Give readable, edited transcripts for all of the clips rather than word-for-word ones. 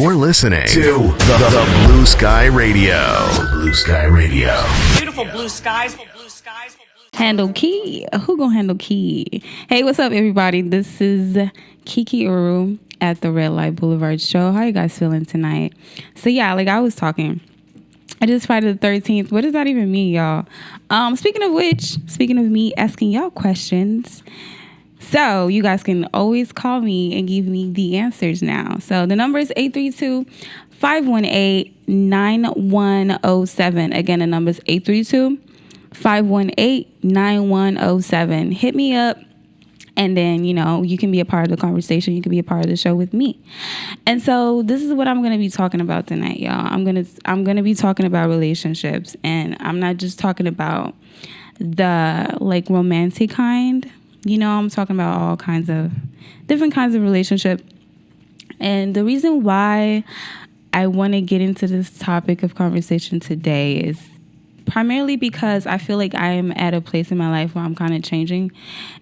You're listening to the Blue Sky Radio. Blue Sky Radio. Beautiful blue skies. Handle Key. Who gonna handle Key? Hey, what's up, everybody? This is Kiki at the Red Light Boulevard show. How you guys feeling tonight? So yeah, like I was talking, it is Friday the 13th. What does that even mean, y'all? Speaking of me asking y'all questions, so you guys can always call me and give me the answers now. So the number is 832-518-9107. Again, the number is 832-518-9107. Hit me up. And then, you can be a part of the conversation. You can be a part of the show with me. And so this is what I'm going to be talking about tonight, y'all. I'm going to be talking about relationships. And I'm not just talking about the, romantic kind. I'm talking about all kinds of different kinds of relationship. And the reason why I want to get into this topic of conversation today is primarily because I feel like I am at a place in my life where I'm kind of changing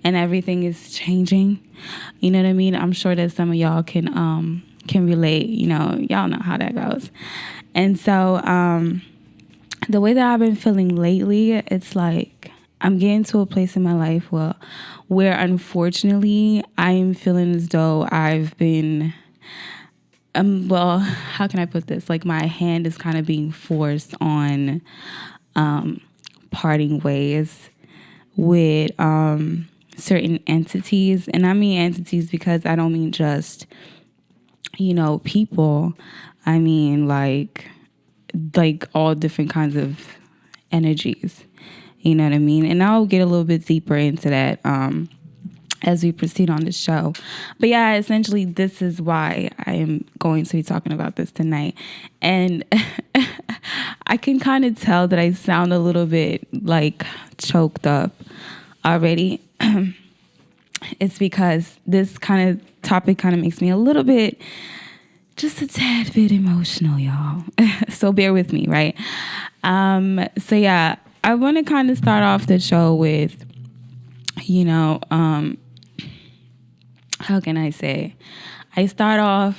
and everything is changing. You know what I mean? I'm sure that some of y'all can relate. Y'all know how that goes. And so the way that I've been feeling lately, it's like I'm getting to a place in my life where unfortunately I am feeling as though I've been how can I put this? Like my hand is kind of being forced on parting ways with certain entities. And I mean entities because I don't mean just, people. I mean like all different kinds of energies. You know what I mean? And I'll get a little bit deeper into that as we proceed on the show. But yeah, essentially this is why I am going to be talking about this tonight. And I can kind of tell that I sound a little bit choked up already. It's because this kind of topic kind of makes me a little bit, just a tad bit emotional, y'all. So bear with me, right? So yeah, I want to kind of start off the show with, how can I say? I started off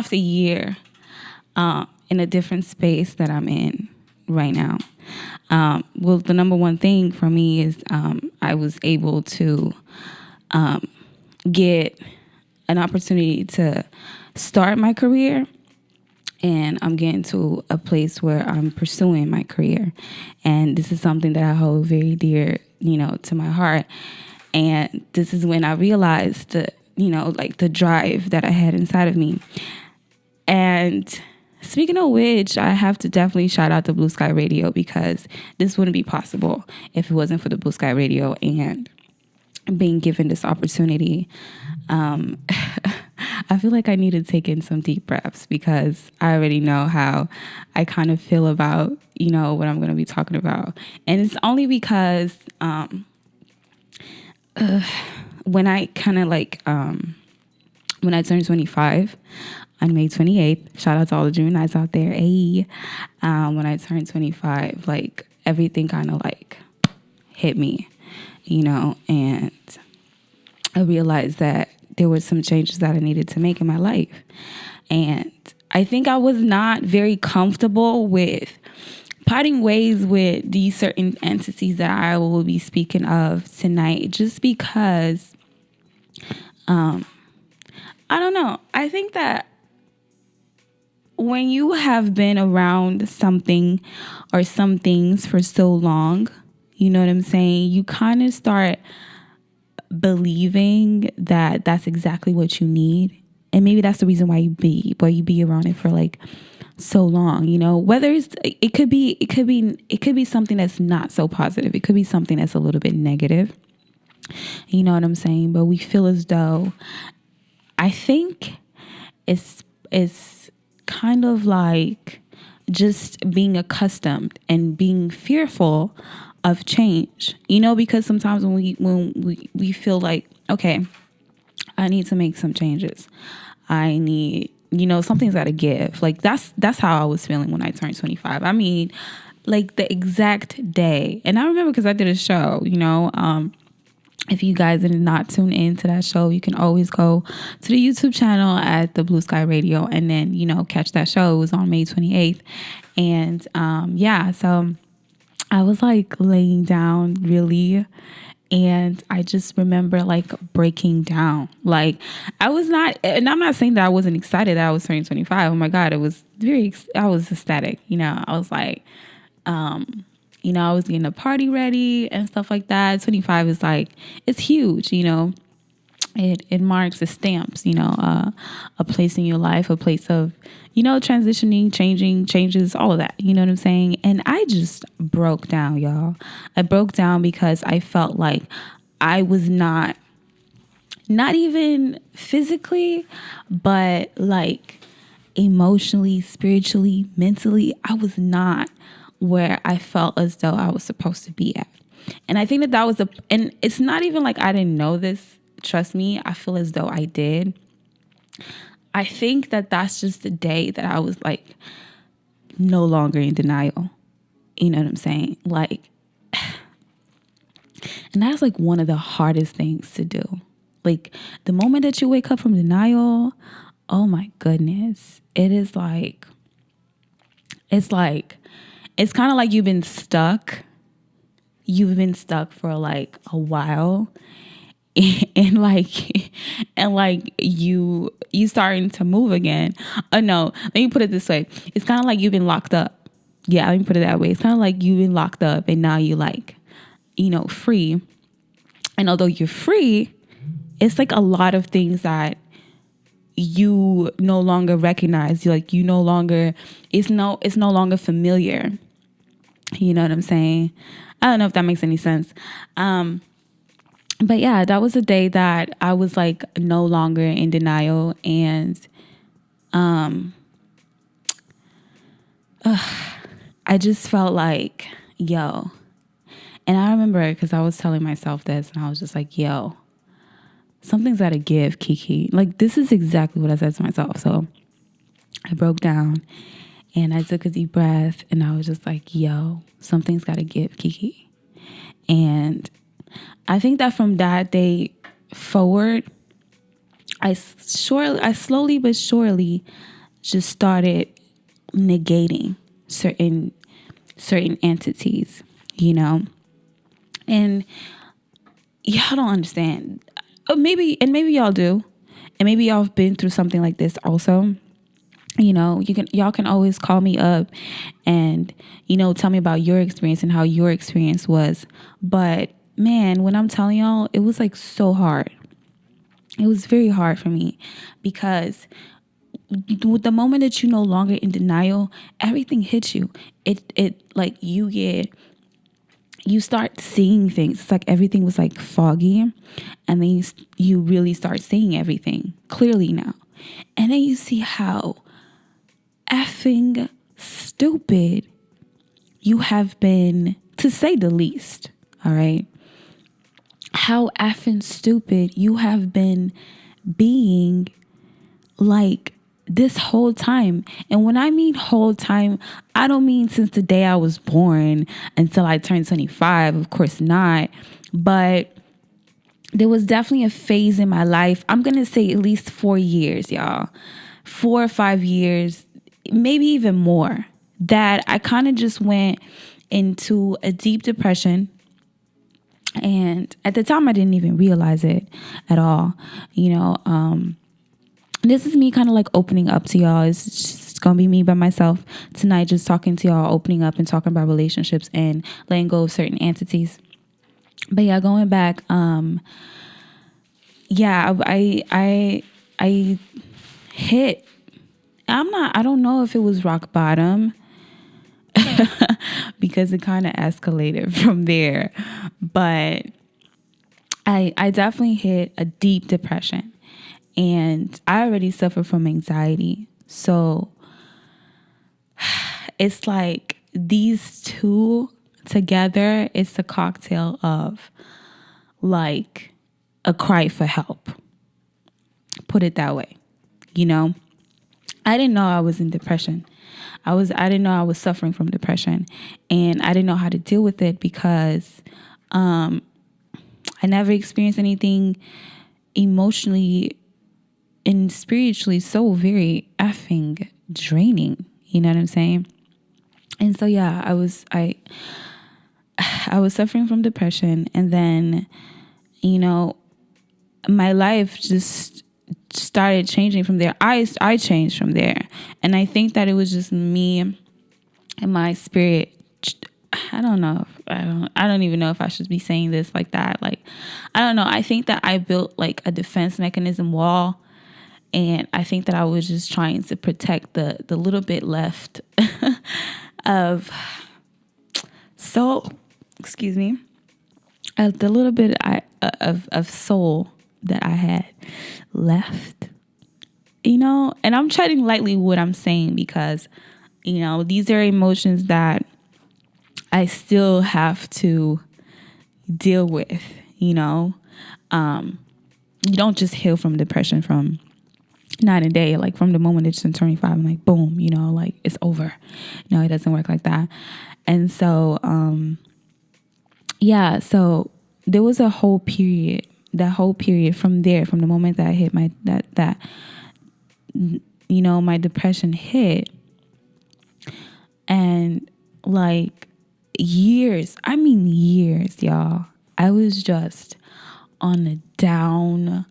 the year in a different space that I'm in right now. The number one thing for me is I was able to get an opportunity to start my career. And I'm getting to a place where I'm pursuing my career. And this is something that I hold very dear, to my heart. And this is when I realized the drive that I had inside of me. And speaking of which, I have to definitely shout out to Blue Sky Radio because this wouldn't be possible if it wasn't for the Blue Sky Radio and being given this opportunity. I feel like I need to take in some deep breaths because I already know how I kind of feel about, what I'm going to be talking about. And it's only because when I kind of when I turned 25 on May 28th, shout out to all the Geminis out there. Hey, when I turned 25, everything kind of hit me, and I realized that there were some changes that I needed to make in my life. And I think I was not very comfortable with parting ways with these certain entities that I will be speaking of tonight, just because, I don't know. I think that when you have been around something or some things for so long, you know what I'm saying? You kind of start believing that that's exactly what you need. And maybe that's the reason why you be around it for so long, whether it could be something that's not so positive. It could be something that's a little bit negative. You know what I'm saying? But we feel as though, I think it's kind of like just being accustomed and being fearful of change, because sometimes when we feel like, okay, I need to make some changes. I need, something's got to give. That's how I was feeling when I turned 25. I mean, the exact day. And I remember because I did a show, If you guys did not tune in to that show, you can always go to the YouTube channel at the Blue Sky Radio and then, catch that show. It was on May 28th. And so I was like laying down really. And I just remember like breaking down. Like I was not, and I'm not saying that I wasn't excited that I was turning 25. Oh my God, I was ecstatic. I was like, I was getting a party ready and stuff like that. 25 is like, it's huge, It marks, it stamps, a place in your life, a place of, transitioning, changing, changes, all of that. You know what I'm saying? And I just broke down, y'all. I broke down because I felt like I was not even physically, but like emotionally, spiritually, mentally, I was not where I felt as though I was supposed to be at. And I think that was and it's not even like I didn't know this. Trust me, I feel as though I did. I think that that's just the day that I was like no longer in denial. You know what I'm saying? Like, and that's like one of the hardest things to do. Like the moment that you wake up from denial, oh my goodness, it's kind of like you've been stuck. You've been stuck for like a while. And you starting to move again. No, let me put it this way. It's kind of like you've been locked up. Yeah, let me put it that way. It's kind of like you've been locked up and now you like, free. And although you're free, it's like a lot of things that you no longer recognize. Like it's no longer familiar. You know what I'm saying? I don't know if that makes any sense. But yeah, that was a day that I was like no longer in denial. And I just felt like, yo. And I remember because I was telling myself this and I was just like, yo, something's got to give, Kiki. Like, this is exactly what I said to myself. So I broke down and I took a deep breath and I was just like, yo, something's got to give, Kiki. And I think that from that day forward, I slowly but surely just started negating certain entities, and y'all don't understand. Maybe y'all do, and maybe y'all have been through something like this also. Y'all can always call me up and tell me about your experience and how your experience was. But man, when I'm telling y'all, it was like so hard. It was very hard for me because with the moment that you're no longer in denial, everything hits you. It like you start seeing things. It's like everything was like foggy, and then you really start seeing everything clearly now. And then you see how effing stupid you have been, to say the least. All right. How effing stupid you have been being like this whole time. And when I mean whole time, I don't mean since the day I was born until I turned 25. Of course not. But there was definitely a phase in my life. I'm going to say at least 4 years, y'all. 4 or 5 years, maybe even more, that I kind of just went into a deep depression. And at the time, I didn't even realize it at all. This is me kind of like opening up to y'all. It's just going to be me by myself tonight, just talking to y'all, opening up and talking about relationships and letting go of certain entities. But yeah, going back, I hit, I don't know if it was rock bottom because it kind of escalated from there. But I definitely hit a deep depression, and I already suffer from anxiety. So it's like these two together, it's a cocktail of like a cry for help. Put it that way. I didn't know I was in depression. I didn't know I was suffering from depression, and I didn't know how to deal with it because I I never experienced anything emotionally and spiritually so very effing draining. You know what I'm saying? And so yeah, I was suffering from depression, and then, you know, my life just started changing from there. I changed from there, and I think that it was just me and my spirit. I don't know. I don't even know if I should be saying this like that. Like, I don't know. I think that I built like a defense mechanism wall, and I think that I was just trying to protect the little bit left of soul. Excuse me. The little bit of soul that I had left, you know. And I'm treading lightly what I'm saying, because, you know, these are emotions that I still have to deal with, you know. You don't just heal from depression from night and day, like from the moment that you're 25 and like boom, you know, like it's over. No, it doesn't work like that. And so yeah, so there was a whole period, from there, from the moment that I hit that you know, my depression hit, and like years, y'all, I was just on a down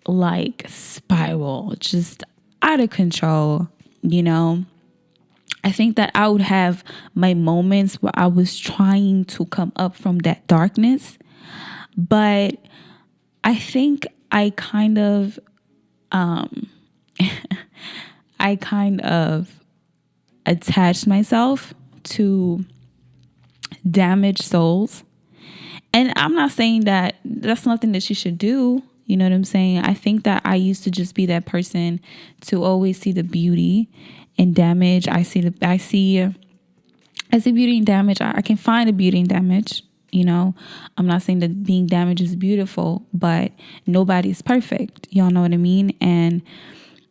like spiral, just out of control, you know. I think that I would have my moments where I was trying to come up from that darkness, but I think I kind of attached myself to damaged souls. And I'm not saying that that's nothing that you should do. You know what I'm saying? I think that I used to just be that person to always see the beauty in damage. I see beauty in damage. I can find a beauty in damage. You know, I'm not saying that being damaged is beautiful, but nobody's perfect. Y'all know what I mean? And,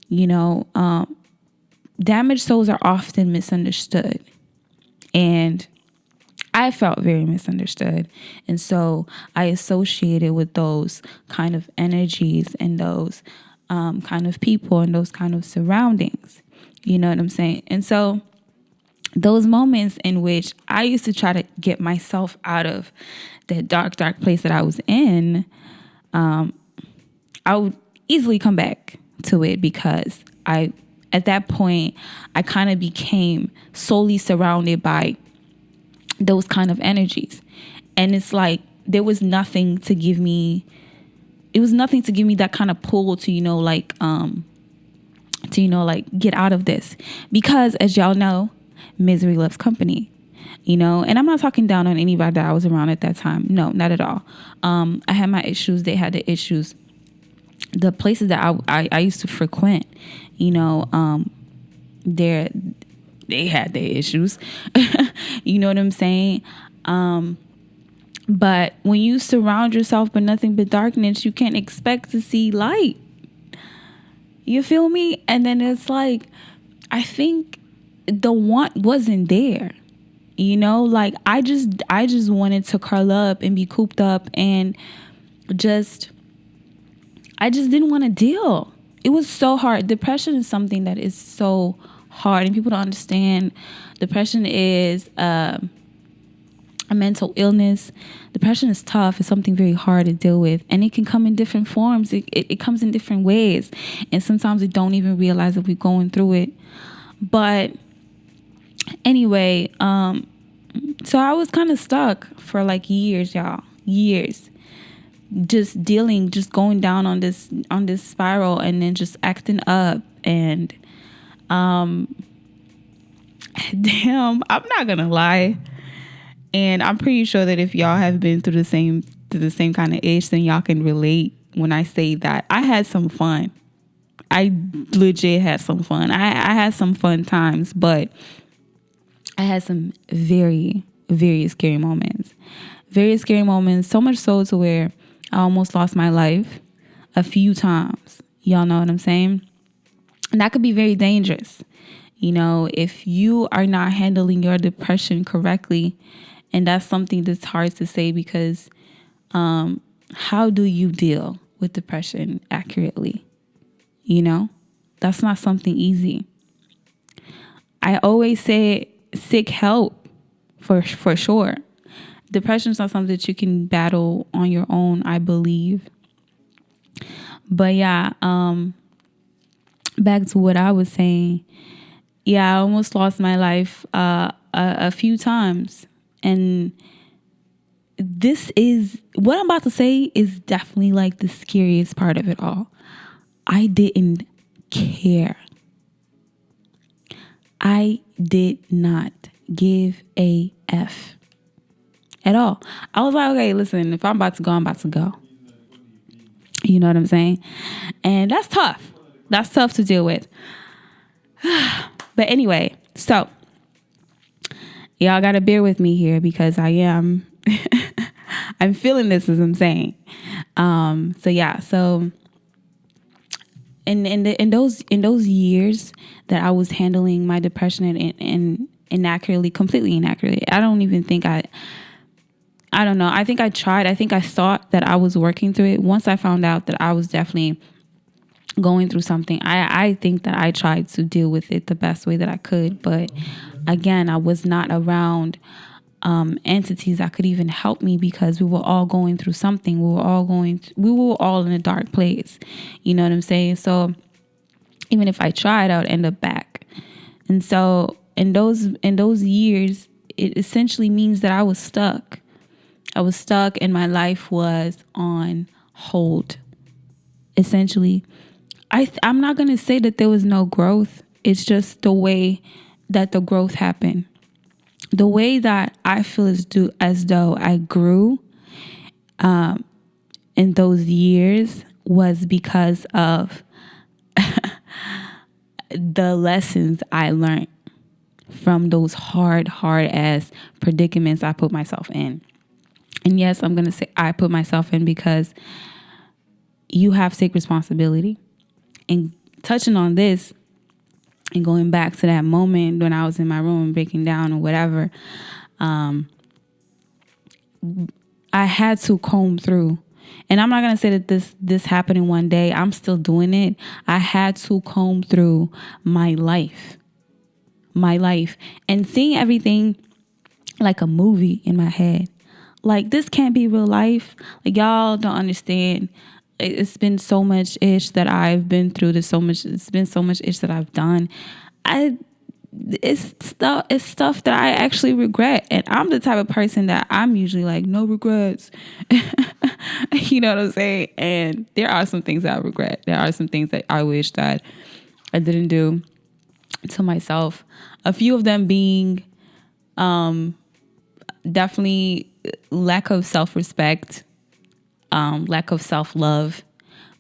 you know, damaged souls are often misunderstood. And I felt very misunderstood. And so I associated with those kind of energies and those kind of people and those kind of surroundings. You know what I'm saying? And so those moments in which I used to try to get myself out of that dark place that I was in, I would easily come back to it, because at that point, I kind of became solely surrounded by those kind of energies. And it's like, there was nothing to give me that kind of pull to, get out of this. Because as y'all know, misery loves company, and I'm not talking down on anybody that I was around at that time. No, not at all. I had my issues. They had the issues. The places that I used to frequent, they had their issues. You know what I'm saying? But when you surround yourself by nothing but darkness, you can't expect to see light. You feel me? And then it's like, I think the want wasn't there. Like I just wanted to curl up and be cooped up and I just didn't want to deal. It was so hard. Depression is something that is so hard, and people don't understand. Depression is a mental illness. Depression is tough. It's something very hard to deal with, and it can come in different forms. It comes in different ways, and sometimes we don't even realize that we're going through it. But anyway, so I was kind of stuck for like years, y'all. Years. Just going down on this spiral, and then just acting up, and damn, I'm not gonna lie, and I'm pretty sure that if y'all have been through the same kind of ish, then y'all can relate when I say that I had some fun. I legit had some fun. I had some fun times, but I had some very, very scary moments. Very scary moments, so much so to where I almost lost my life a few times. Y'all know what I'm saying? And that could be very dangerous. If you are not handling your depression correctly, and that's something that's hard to say because How do you deal with depression accurately? You know, that's not something easy. I always say seek help for sure. Depression is not something that you can battle on your own, I believe. But yeah, back to what I was saying. Yeah, I almost lost my life a few times. And this is what I'm about to say is definitely like the scariest part of it all. I didn't care. I did not give a F at all. I was like, okay, listen, if I'm about to go, I'm about to go. You know what I'm saying? And that's tough. That's tough to deal with. But anyway, so y'all got to bear with me here because I am, I'm feeling this as I'm saying. So in those years that I was handling my depression and inaccurately, completely inaccurately, I don't even think I don't know. I think I tried. I think I thought that I was working through it. Once I found out that I was definitely going through something, I think that I tried to deal with it the best way that I could. But again, I was not around entities that could even help me because we were all going through something. We were all in a dark place. You know what I'm saying? So even if I tried, I would end up back. And so in those years, it essentially means that I was stuck. I was stuck and my life was on hold. Essentially, I'm not going to say that there was no growth. It's just the way that the growth happened. The way that I feel as though I grew in those years was because of the lessons I learned from those hard ass predicaments I put myself in. And yes, I'm going to say I put myself in because you have to take responsibility. And touching on this and going back to that moment when I was in my room breaking down or whatever, I had to comb through. And I'm not going to say that this happened in one day. I'm still doing it. I had to comb through my life and seeing everything like a movie in my head. Like, this can't be real life. Like, y'all don't understand. It's been so much ish that I've been through. It's been so much ish that I've done. It's stuff that I actually regret. And I'm the type of person that I'm usually like, no regrets. You know what I'm saying? And there are some things that I regret. There are some things that I wish that I didn't do to myself. A few of them being definitely lack of self-respect, lack of self-love,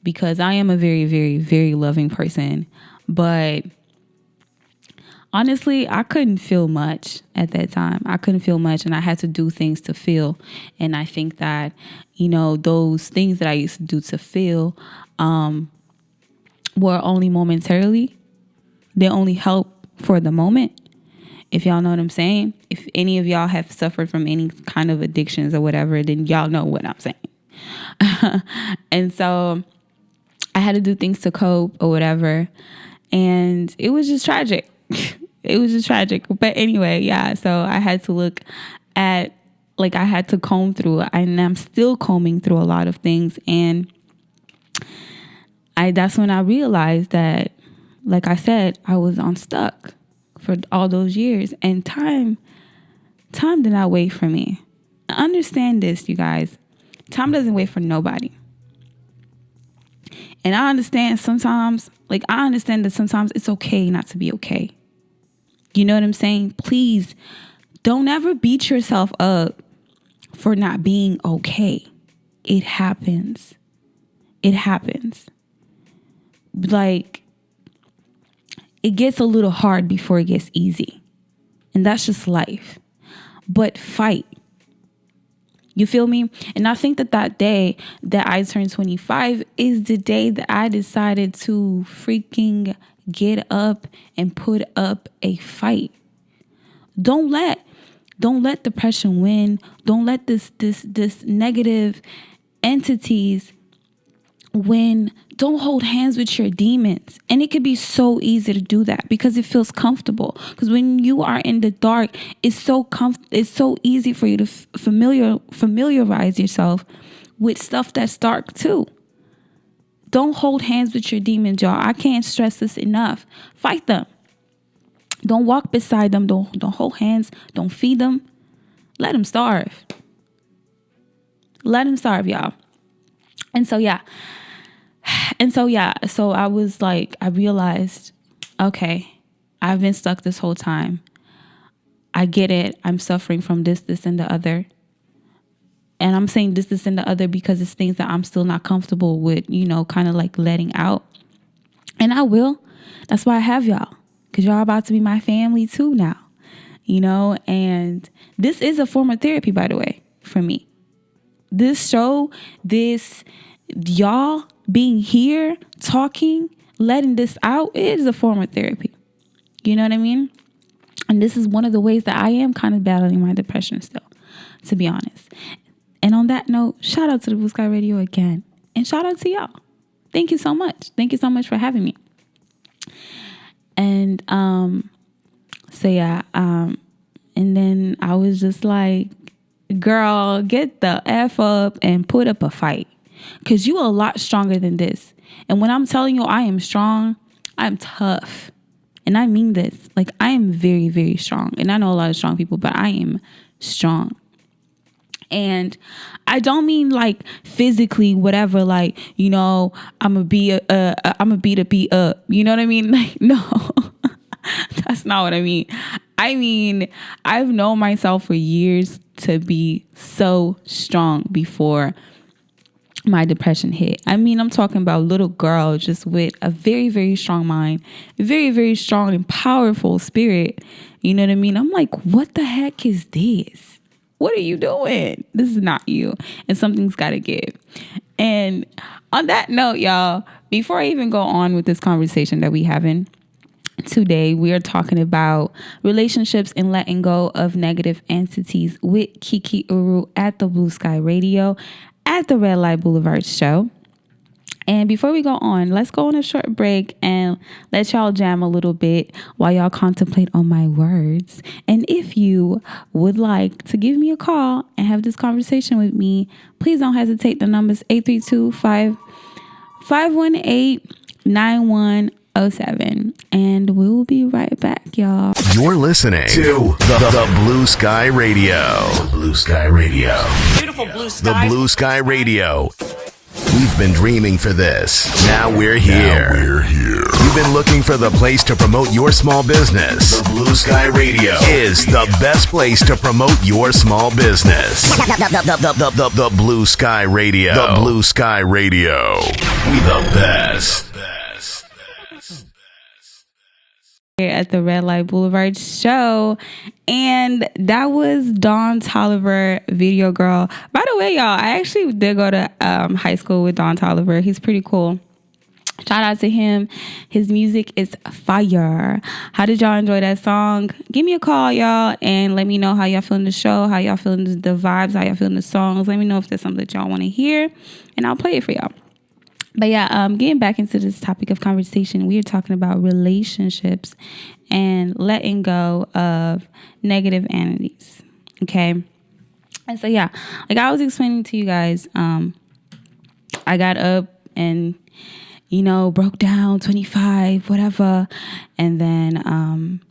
because I am a very, very, very loving person. But honestly, I couldn't feel much at that time. I couldn't feel much, and I had to do things to feel. And I think that, those things that I used to do to feel were only momentarily. They only help for the moment. If y'all know what I'm saying. If any of y'all have suffered from any kind of addictions or whatever, then y'all know what I'm saying. And so I had to do things to cope or whatever. And it was just tragic. It was just tragic. But anyway, yeah. So I had to look at, I had to comb through, and I'm still combing through a lot of things. And that's when I realized that, like I said, I was unstuck for all those years, and time did not wait for me. Understand this, you guys. Time doesn't wait for nobody. And I understand that sometimes it's okay not to be okay. You know what I'm saying? Please don't ever beat yourself up for not being okay. It happens. It happens. It gets a little hard before it gets easy. And that's just life. But fight. You feel me? And I think that day that I turned 25 is the day that I decided to freaking get up and put up a fight. Don't let Don't let depression win. Don't let this negative entities win. Don't hold hands with your demons. And it could be so easy to do that because it feels comfortable. Because when you are in the dark, it's so easy for you to familiarize yourself with stuff that's dark too. Don't hold hands with your demons, y'all. I can't stress this enough. Fight them. Don't walk beside them. Don't hold hands. Don't feed them. Let them starve. Let them starve, y'all. So I was like, I realized, okay, I've been stuck this whole time. I get it. I'm suffering from this, and the other. And I'm saying this, and the other because it's things that I'm still not comfortable with, kind of like letting out. And I will. That's why I have y'all. Because y'all about to be my family too now. And this is a form of therapy, by the way, for me. This show, y'all being here, talking, letting this out, it is a form of therapy. You know what I mean? And this is one of the ways that I am kind of battling my depression still, to be honest. And on that note, shout out to the Blue Sky Radio again. And shout out to y'all. Thank you so much. Thank you so much for having me. And and then I was just like, girl, get the F up and put up a fight. Because you are a lot stronger than this. And when I'm telling you I am strong, I'm tough. And I mean this. Like, I am very, very strong. And I know a lot of strong people, but I am strong. And I don't mean like physically, whatever, like, I'm a beat a beat up. You know what I mean? Like, no, that's not what I mean. I mean, I've known myself for years to be so strong before my depression hit. I mean, I'm talking about little girl just with a very, very strong mind, very, very strong and powerful spirit. You know what I mean? I'm like, what the heck is this? What are you doing? This is not you. And something's got to give. And on that note, y'all, before I even go on with this conversation that we having today, we are talking about relationships and letting go of negative entities with Kiki at the Blue Sky Radio at the Red Light Boulevard show. And before we go on, let's go on a short break and let y'all jam a little bit while y'all contemplate on my words. And if you would like to give me a call and have this conversation with me, please don't hesitate. The number's 832-518-9107. And we will be right back, y'all. You're listening to the Blue Sky Radio. The Blue Sky Radio. Beautiful blue sky. The Blue Sky Radio. We've been dreaming for this. Now we're here. You've been looking for the place to promote your small business. The Blue Sky Radio is the best place to promote your small business. The Blue Sky Radio. The Blue Sky Radio. We the best. At the Red Light Boulevard show, and that was Don Toliver, Video Girl. By the way, y'all, I actually did go to high school with Don Toliver. He's pretty cool. Shout out to him. His music is fire. How did y'all enjoy that song? Give me a call, y'all, and let me know how y'all feeling the show, how y'all feeling the vibes, how y'all feeling the songs. Let me know if there's something that y'all want to hear, and I'll play it for y'all. But yeah, getting back into this topic of conversation, we are talking about relationships and letting go of negative entities. Okay. And so, yeah, like I was explaining to you guys, I got up and, broke down 25, whatever. And then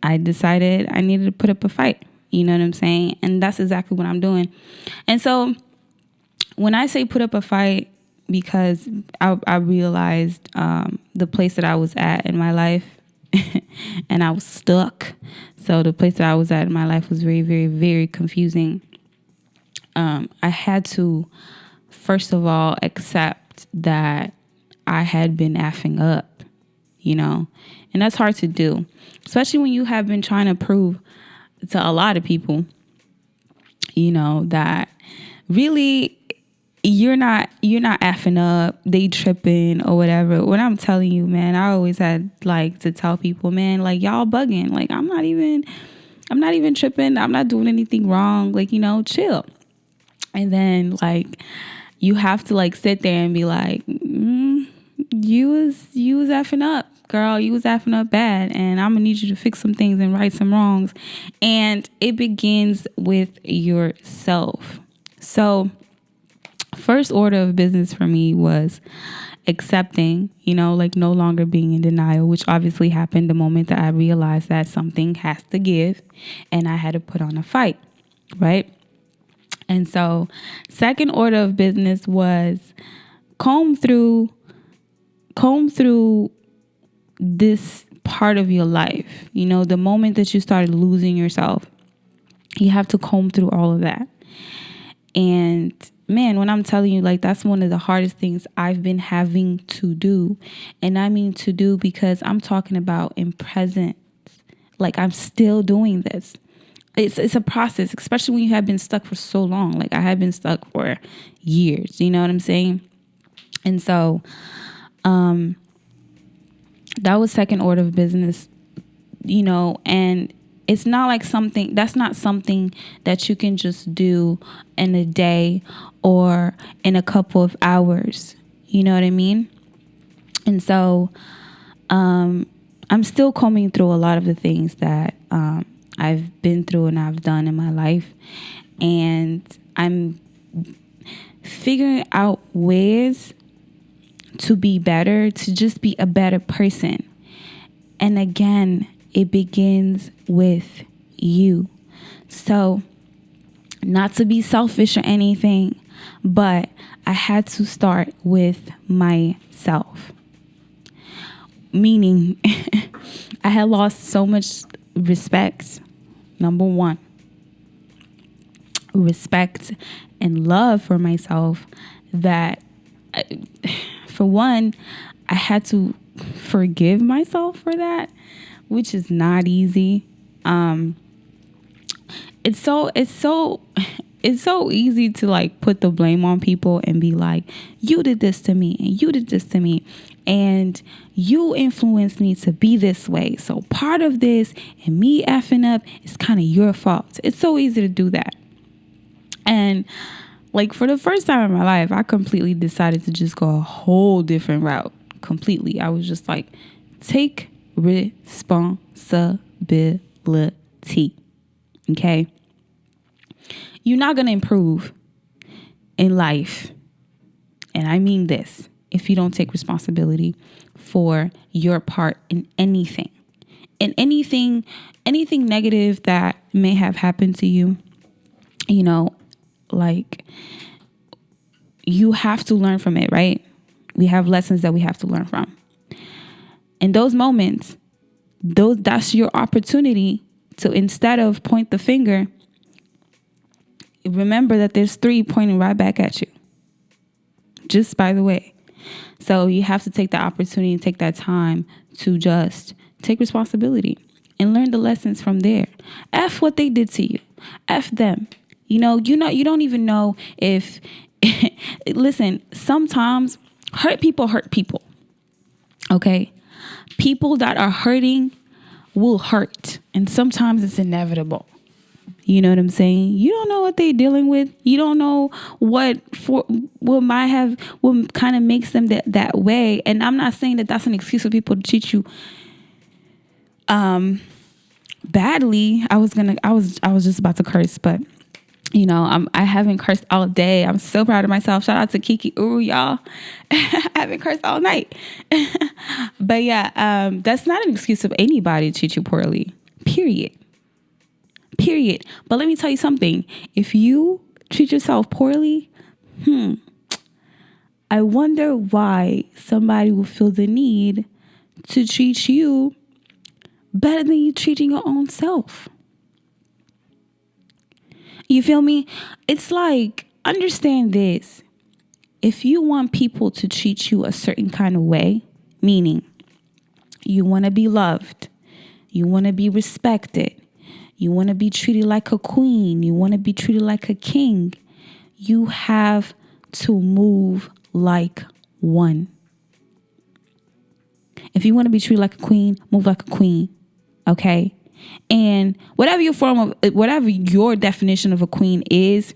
I decided I needed to put up a fight. You know what I'm saying? And that's exactly what I'm doing. And so when I say put up a fight, because I realized the place that I was at in my life and I was stuck. So the place that I was at in my life was very, very, very confusing. I had to, first of all, accept that I had been effing up, and that's hard to do, especially when you have been trying to prove to a lot of people, that really you're not effing up, they tripping or whatever. When I'm telling you, man, I always had to tell people, man, like y'all bugging. Like I'm not even I'm not even tripping. I'm not doing anything wrong. Like, chill. And then like, you have to like sit there and be like, you was effing up, girl. You was effing up bad. And I'm gonna need you to fix some things and right some wrongs. And it begins with yourself. So first order of business for me was accepting, like no longer being in denial, which obviously happened the moment that I realized that something has to give and I had to put on a fight, right? And so second order of business was comb through this part of your life. The moment that you started losing yourself, you have to comb through all of that. And man, when I'm telling you, like, that's one of the hardest things I've been having to do. And I mean to do because I'm talking about in present. Like, I'm still doing this. It's a process, especially when you have been stuck for so long. Like, I had been stuck for years. You know what I'm saying? And so, that was second order of business, and it's not like that's not something that you can just do in a day or in a couple of hours. You know what I mean? And so, I'm still combing through a lot of the things that, I've been through and I've done in my life. And I'm figuring out ways to be better, to just be a better person. And again, it begins with you. So, not to be selfish or anything, but I had to start with myself. Meaning, I had lost so much respect. Number one, respect and love for myself that, for one, I had to forgive myself for that, which is not easy. It's so easy to like put the blame on people and be like, you did this to me and you did this to me and you influenced me to be this way. So part of this and me effing up is kind of your fault. It's so easy to do that. And like for the first time in my life, I completely decided to just go a whole different route. Completely. I was just like, take responsibility. Okay? You're not going to improve in life. And I mean this, if you don't take responsibility for your part in anything. In anything negative that may have happened to you, like you have to learn from it, right? We have lessons that we have to learn from. In those moments, that's your opportunity to, instead of point the finger, remember that there's 3 pointing right back at you. Just by the way. So you have to take that opportunity and take that time to just take responsibility and learn the lessons from there. F what they did to you. F them. You don't even know if, listen, sometimes hurt people. Okay? People that are hurting will hurt. And sometimes it's inevitable. You know what I'm saying? You don't know what they're dealing with. You don't know what kind of makes them that way. And I'm not saying that that's an excuse for people to treat you badly. I was just about to curse, but I haven't cursed all day. I'm so proud of myself. Shout out to Kiki. Ooh, y'all. I haven't cursed all night. But yeah, that's not an excuse of anybody to treat you poorly. Period. But let me tell you something. If you treat yourself poorly, I wonder why somebody will feel the need to treat you better than you treating your own self. You feel me? It's like, understand this. If you want people to treat you a certain kind of way, meaning you want to be loved, you want to be respected, you want to be treated like a queen, you want to be treated like a king, you have to move like one. If you want to be treated like a queen, move like a queen. Okay? And whatever your definition of a queen is,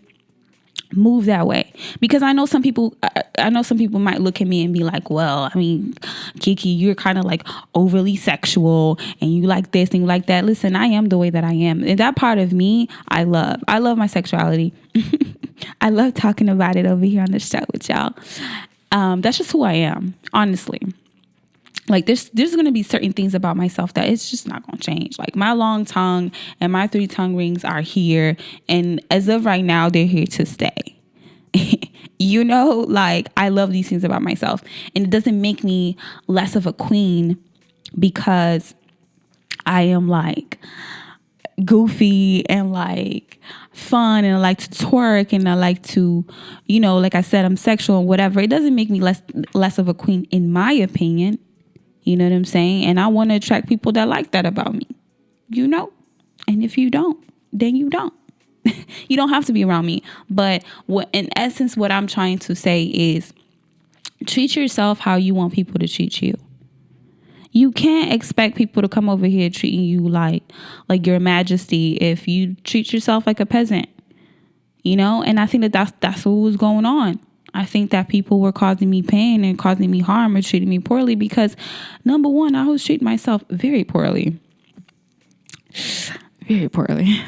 move that way. Because I know some people might look at me and be like, well, I mean, Kiki, you're kind of like overly sexual and you like this and you like that. Listen, I am the way that I am. And that part of me, I love my sexuality. I love talking about it over here on the show with y'all. That's just who I am, honestly. Like there's going to be certain things about myself that it's just not going to change. Like my long tongue and my 3 tongue rings are here. And as of right now, they're here to stay. You know, like I love these things about myself. And it doesn't make me less of a queen because I am like goofy and like fun and I like to twerk and I like to, you know, like I said, I'm sexual and whatever. It doesn't make me less of a queen in my opinion. You know what I'm saying? And I want to attract people that like that about me, you know? And if you don't, then you don't. You don't have to be around me. But in essence, what I'm trying to say is treat yourself how you want people to treat you. You can't expect people to come over here treating you like your majesty if you treat yourself like a peasant, you know? And I think that's what was going on. I think that people were causing me pain and causing me harm or treating me poorly because, number one, I was treating myself very poorly. Very poorly.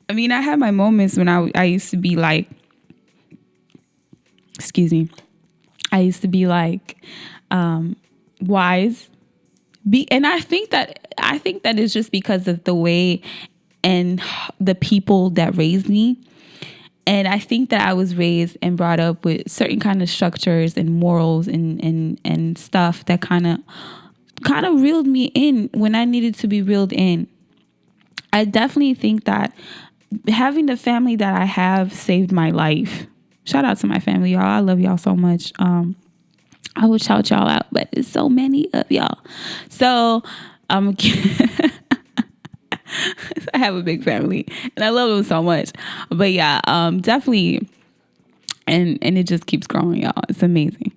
I mean, I had my moments when I used to be like, I used to be like wise. And I think that it's just because of the way and the people that raised me. And I think that I was raised and brought up with certain kind of structures and morals and stuff that kind of reeled me in when I needed to be reeled in. I definitely think that having the family that I have saved my life. Shout out to my family, y'all. I love y'all so much. I will shout y'all out, but there's so many of y'all. So I have a big family and I love them so much. But yeah, definitely. And it just keeps growing, y'all. It's amazing.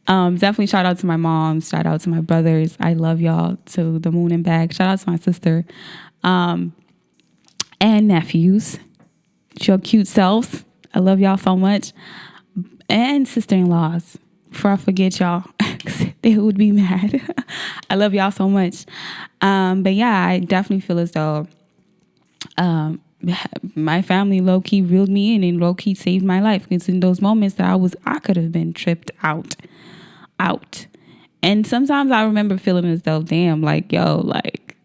Definitely shout out to my mom. Shout out to my brothers. I love y'all to the moon and back. Shout out to my sister. And nephews. Your cute selves. I love y'all so much. And sister-in-laws. Before I forget y'all. They would be mad. I love y'all so much. But yeah, I definitely feel as though my family low-key reeled me in and low-key saved my life. It's in those moments that I could have been tripped out. And sometimes I remember feeling as though, damn, like, yo, like,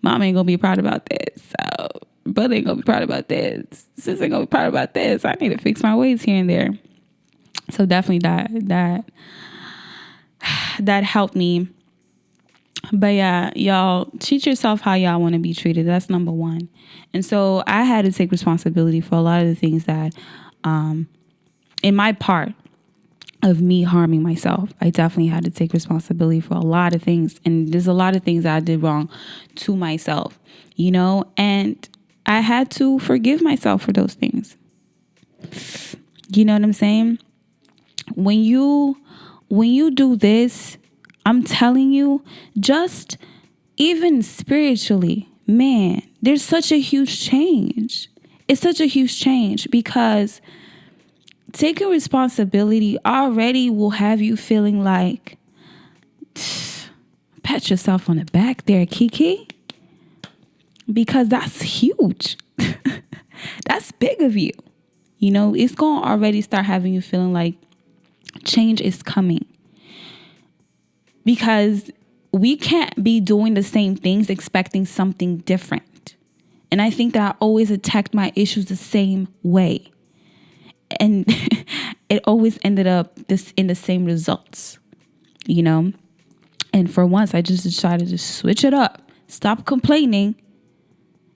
mom ain't gonna be proud about this. So brother ain't gonna be proud about this. Sister ain't gonna be proud about this. I need to fix my ways here and there. So definitely that helped me. But yeah, y'all treat yourself how y'all want to be treated. That's number one. And so I had to take responsibility for a lot of the things that, in my part of me harming myself, I definitely had to take responsibility for a lot of things. And there's a lot of things that I did wrong to myself, you know, and I had to forgive myself for those things. You know what I'm saying? When you do this, I'm telling you, just even spiritually, man, there's such a huge change. It's such a huge change because taking responsibility already will have you feeling like, pat yourself on the back there, Kiki, because that's huge. That's big of you. You know, it's going to already start having you feeling like change is coming. Because we can't be doing the same things expecting something different. And I think that I always attacked my issues the same way. And it always ended up in the same results, you know? And for once, I just decided to switch it up. Stop complaining,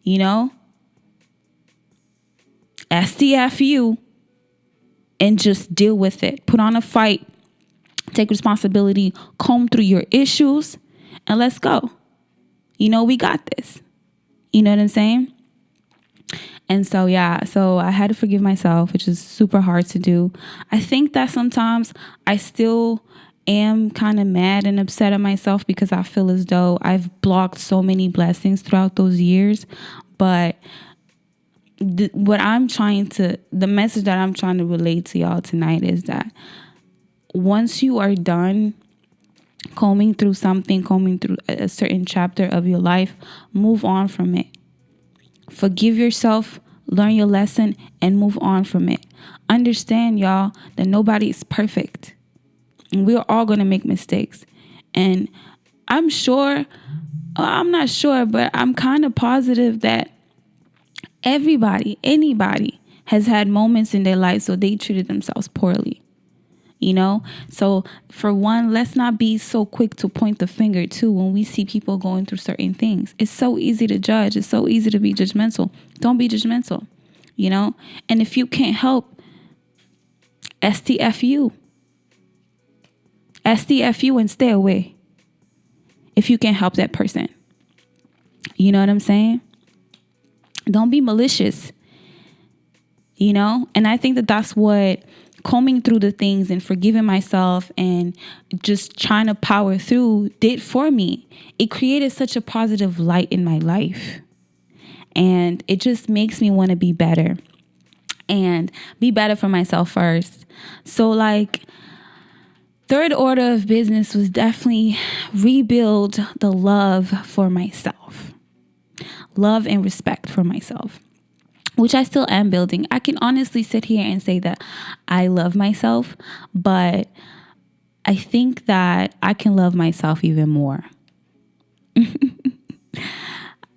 you know? STFU. And just deal with it. Put on a fight. Take responsibility, comb through your issues, and let's go. You know, we got this. You know what I'm saying? And so, yeah, so I had to forgive myself, which is super hard to do. I think that sometimes I still am kind of mad and upset at myself because I feel as though I've blocked so many blessings throughout those years. But the message that I'm trying to relate to y'all tonight is that once you are done combing through a certain chapter of your life, move on from it. Forgive yourself, learn your lesson, and move on from it. Understand, y'all, that nobody is perfect. And we're all going to make mistakes. And I'm not sure, but I'm kind of positive that anybody has had moments in their life so they treated themselves poorly. So for one, let's not be so quick to point the finger too when we see people going through certain things. It's so easy to judge. It's so easy to be judgmental. Don't be judgmental, and if you can't help, STFU and stay away if you can't help that person. You know what I'm saying? Don't be malicious, and I think that that's what combing through the things and forgiving myself and just trying to power through did for me. It created such a positive light in my life. And it just makes me want to be better and be better for myself first. So third order of business was definitely rebuild the love for myself. Love and respect for myself, which I still am building. I can honestly sit here and say that I love myself, but I think that I can love myself even more.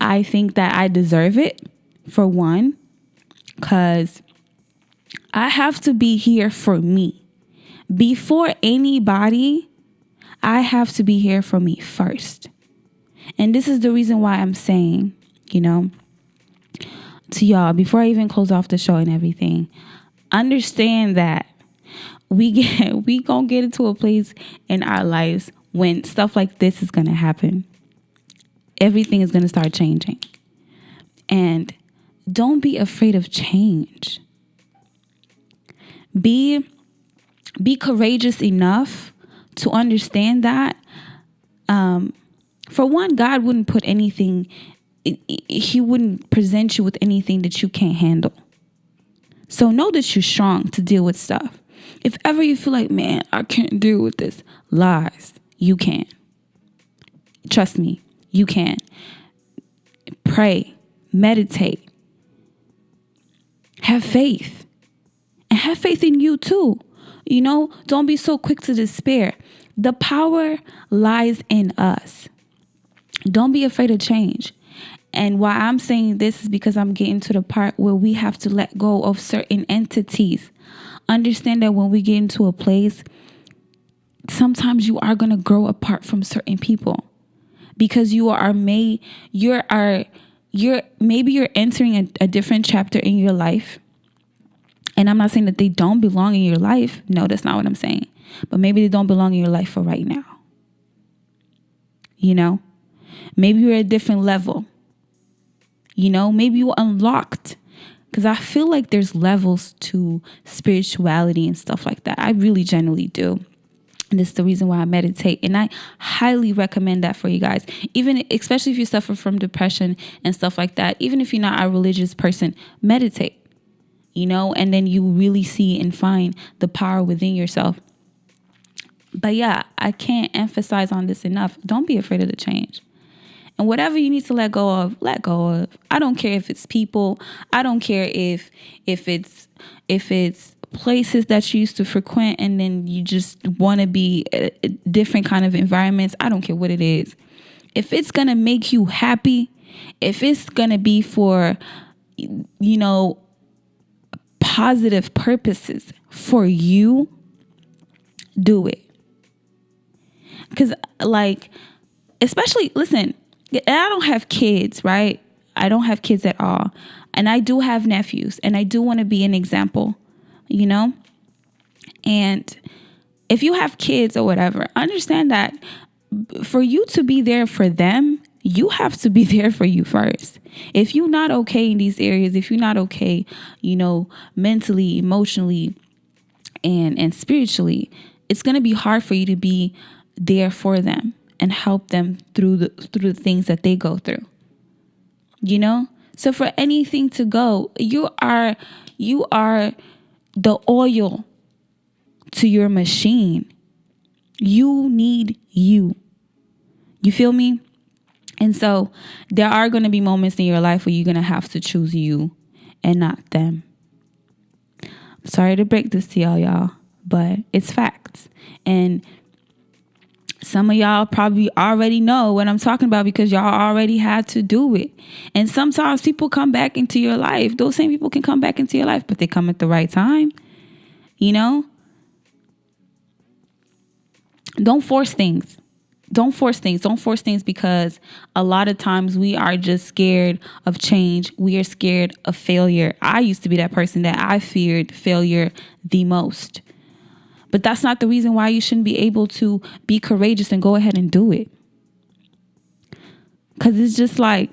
I think that I deserve it, for one, because I have to be here for me. Before anybody, I have to be here for me first. And this is the reason why I'm saying, to y'all, before I even close off the show and everything, understand that we gonna get into a place in our lives when stuff like this is gonna happen. Everything is gonna start changing. And don't be afraid of change. Be courageous enough to understand that, for one, God wouldn't put anything, He wouldn't present you with anything that you can't handle. So know that you're strong to deal with stuff. If ever you feel like, man, I can't deal with this, lies, you can. Trust me, you can. Pray, meditate, have faith, and have faith in you too. Don't be so quick to despair. The power lies in us. Don't be afraid of change. And why I'm saying this is because I'm getting to the part where we have to let go of certain entities. Understand that when we get into a place, sometimes you are going to grow apart from certain people because maybe you're entering a different chapter in your life. And I'm not saying that they don't belong in your life. No, that's not what I'm saying. But maybe they don't belong in your life for right now. Maybe you're at a different level. Maybe you unlocked. Because I feel like there's levels to spirituality and stuff like that. I really genuinely do. And this is the reason why I meditate. And I highly recommend that for you guys. Especially if you suffer from depression and stuff like that. Even if you're not a religious person, meditate. And then you really see and find the power within yourself. But yeah, I can't emphasize on this enough. Don't be afraid of the change. And whatever you need to let go of, let go of. I don't care if it's people. I don't care if it's places that you used to frequent and then you just want to be a different kind of environments. I don't care what it is. If it's going to make you happy, if it's going to be for, positive purposes for you, do it. Because especially, listen, I don't have kids, right? I don't have kids at all. And I do have nephews and I do want to be an example, And if you have kids or whatever, understand that for you to be there for them, you have to be there for you first. If you're not okay in these areas, if you're not okay, mentally, emotionally, and spiritually, it's going to be hard for you to be there for them and help them through the things that they go through. So for anything to go, you are the oil to your machine. You need you. You feel me? And so there are going to be moments in your life where you're going to have to choose you and not them. I'm sorry to break this to y'all, but it's facts. And some of y'all probably already know what I'm talking about because y'all already had to do it. And sometimes people come back into your life. Those same people can come back into your life, but they come at the right time. Don't force things. Don't force things because a lot of times we are just scared of change. We are scared of failure. I used to be that person that I feared failure the most. But that's not the reason why you shouldn't be able to be courageous and go ahead and do it. Because it's just like,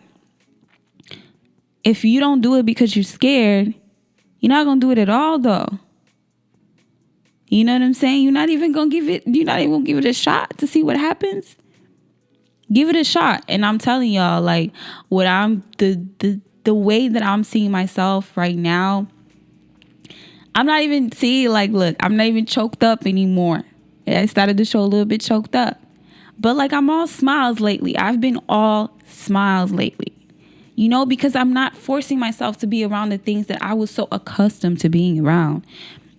if you don't do it because you're scared, you're not going to do it at all, though. You know what I'm saying? You're not even going to give it a shot to see what happens. Give it a shot. And I'm telling y'all, like, the way that I'm seeing myself right now, I'm not even I'm not even choked up anymore. I started the show a little bit choked up. But like, I'm all smiles lately. I've been all smiles lately. Because I'm not forcing myself to be around the things that I was so accustomed to being around.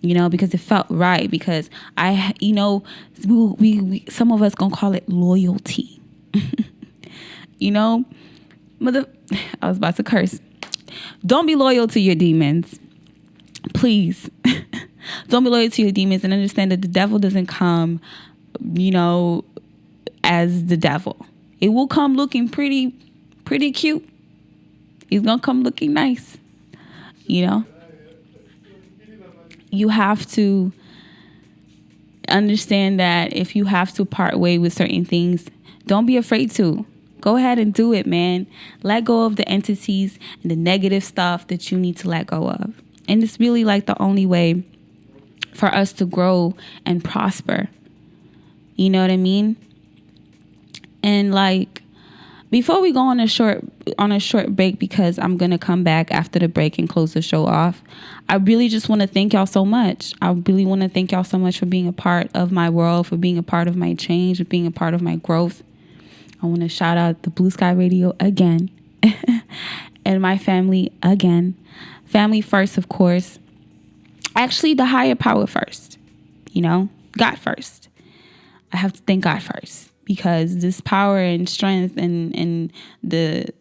Because it felt right. Because we some of us gonna call it loyalty. I was about to curse. Don't be loyal to your demons. Please. Don't be loyal to your demons, and understand that the devil doesn't come, as the devil. It will come looking pretty cute. He's going to come looking nice. You have to understand that if you have to part way with certain things, don't be afraid to. Go ahead and do it, man. Let go of the entities and the negative stuff that you need to let go of. And it's really like the only way for us to grow and prosper. You know what I mean? And like, before we go on a short break, because I'm going to come back after the break and close the show off, I really just want to thank y'all so much. I really want to thank y'all so much for being a part of my world, for being a part of my change, for being a part of my growth. I want to shout out the Blue Sky Radio again and my family again. Family first, of course. Actually, the higher power first. God first. I have to thank God first, because this power and strength and the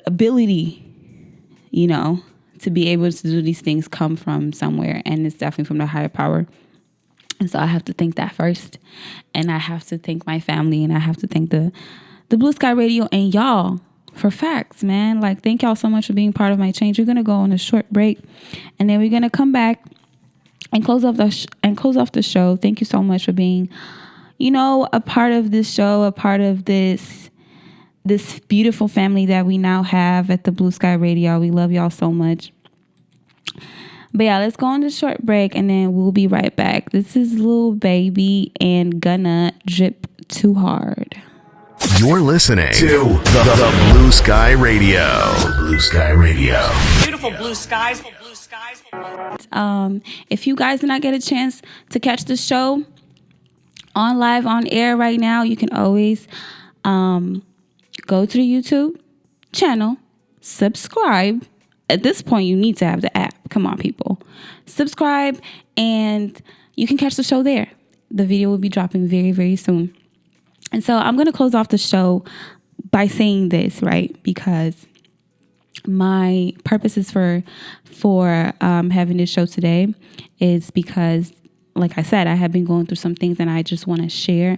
ability, to be able to do these things come from somewhere, and it's definitely from the higher power. And so I have to thank that first, and I have to thank my family, and I have to thank the Blue Sky Radio and y'all. For facts, man. Like, thank y'all so much for being part of my change. We're gonna go on a short break, and then we're gonna come back and close off the show. Thank you so much for being, a part of this show, a part of this beautiful family that we now have at the Blue Sky Radio. We love y'all so much. But yeah, let's go on this short break, and then we'll be right back. This is Lil Baby and Gonna Drip Too Hard. You're listening to the Blue Sky Radio. Blue Sky Radio. Beautiful blue skies. If you guys did not get a chance to catch the show on live on air right now, you can always go to the YouTube channel, subscribe. At this point, you need to have the app. Come on, people. Subscribe, and you can catch the show there. The video will be dropping very, very soon. And so I'm going to close off the show by saying this, right? Because my purposes for having this show today is because, like I said, I have been going through some things, and I just want to share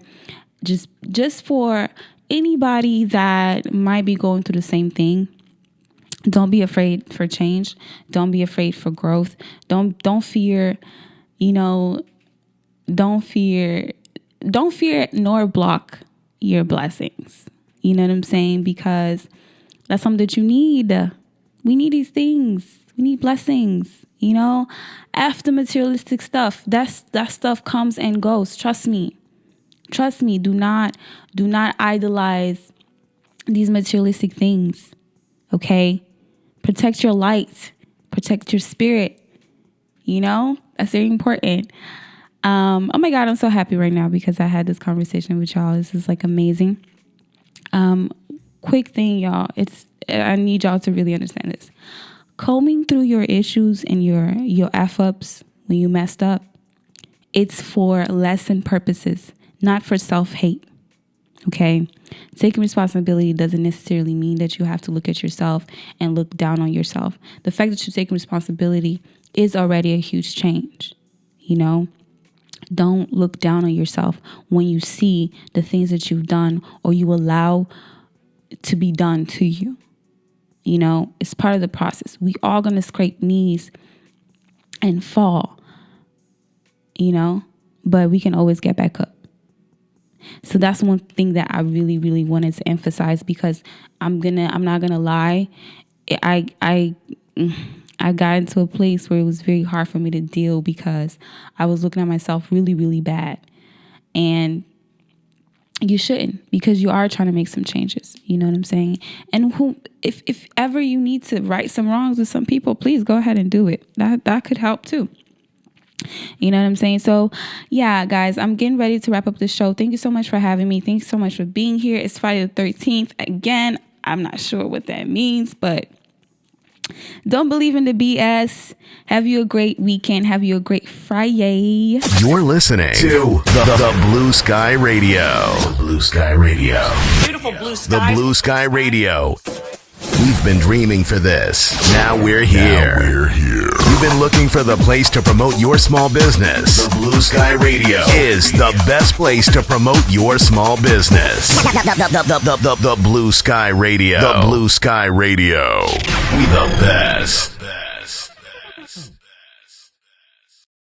just for anybody that might be going through the same thing. Don't be afraid for change. Don't be afraid for growth. Don't fear, don't fear nor block your blessings. You know what I'm saying? Because that's something that you need. We need these things. We need blessings. You know, F the materialistic stuff. That stuff comes and goes. Trust me. Do not idolize these materialistic things. Okay? Protect your light. Protect your spirit. You know, that's very important. Oh my God, I'm so happy right now because I had this conversation with y'all. This is like amazing. Quick thing, y'all. I need y'all to really understand this. Combing through your issues and your F-ups when you messed up, it's for lesson purposes, not for self-hate. Okay? Taking responsibility doesn't necessarily mean that you have to look at yourself and look down on yourself. The fact that you're taking responsibility is already a huge change. You know? Don't look down on yourself when you see the things that you've done or you allow to be done to you. You know, it's part of the process. We all gonna scrape knees and fall, you know, but we can always get back up. So that's one thing that I really, really wanted to emphasize because I'm not gonna lie. I got into a place where it was very hard for me to deal because I was looking at myself really, really bad. And you shouldn't, because you are trying to make some changes. You know what I'm saying? And if ever you need to right some wrongs with some people, please go ahead and do it. That could help too. You know what I'm saying? So yeah, guys, I'm getting ready to wrap up the show. Thank you so much for having me. Thanks so much for being here. It's Friday the 13th. Again, I'm not sure what that means, but don't believe in the BS. Have you a great weekend. Have you a great Friday. You're listening to the Blue Sky Radio. The Blue Sky Radio. Beautiful blue sky. The Blue Sky Radio. We've been dreaming for this. Now we're here. You've been looking for the place to promote your small business. The Blue Sky Radio is the best place to promote your small business. The Blue Sky Radio. The Blue Sky Radio. We the best.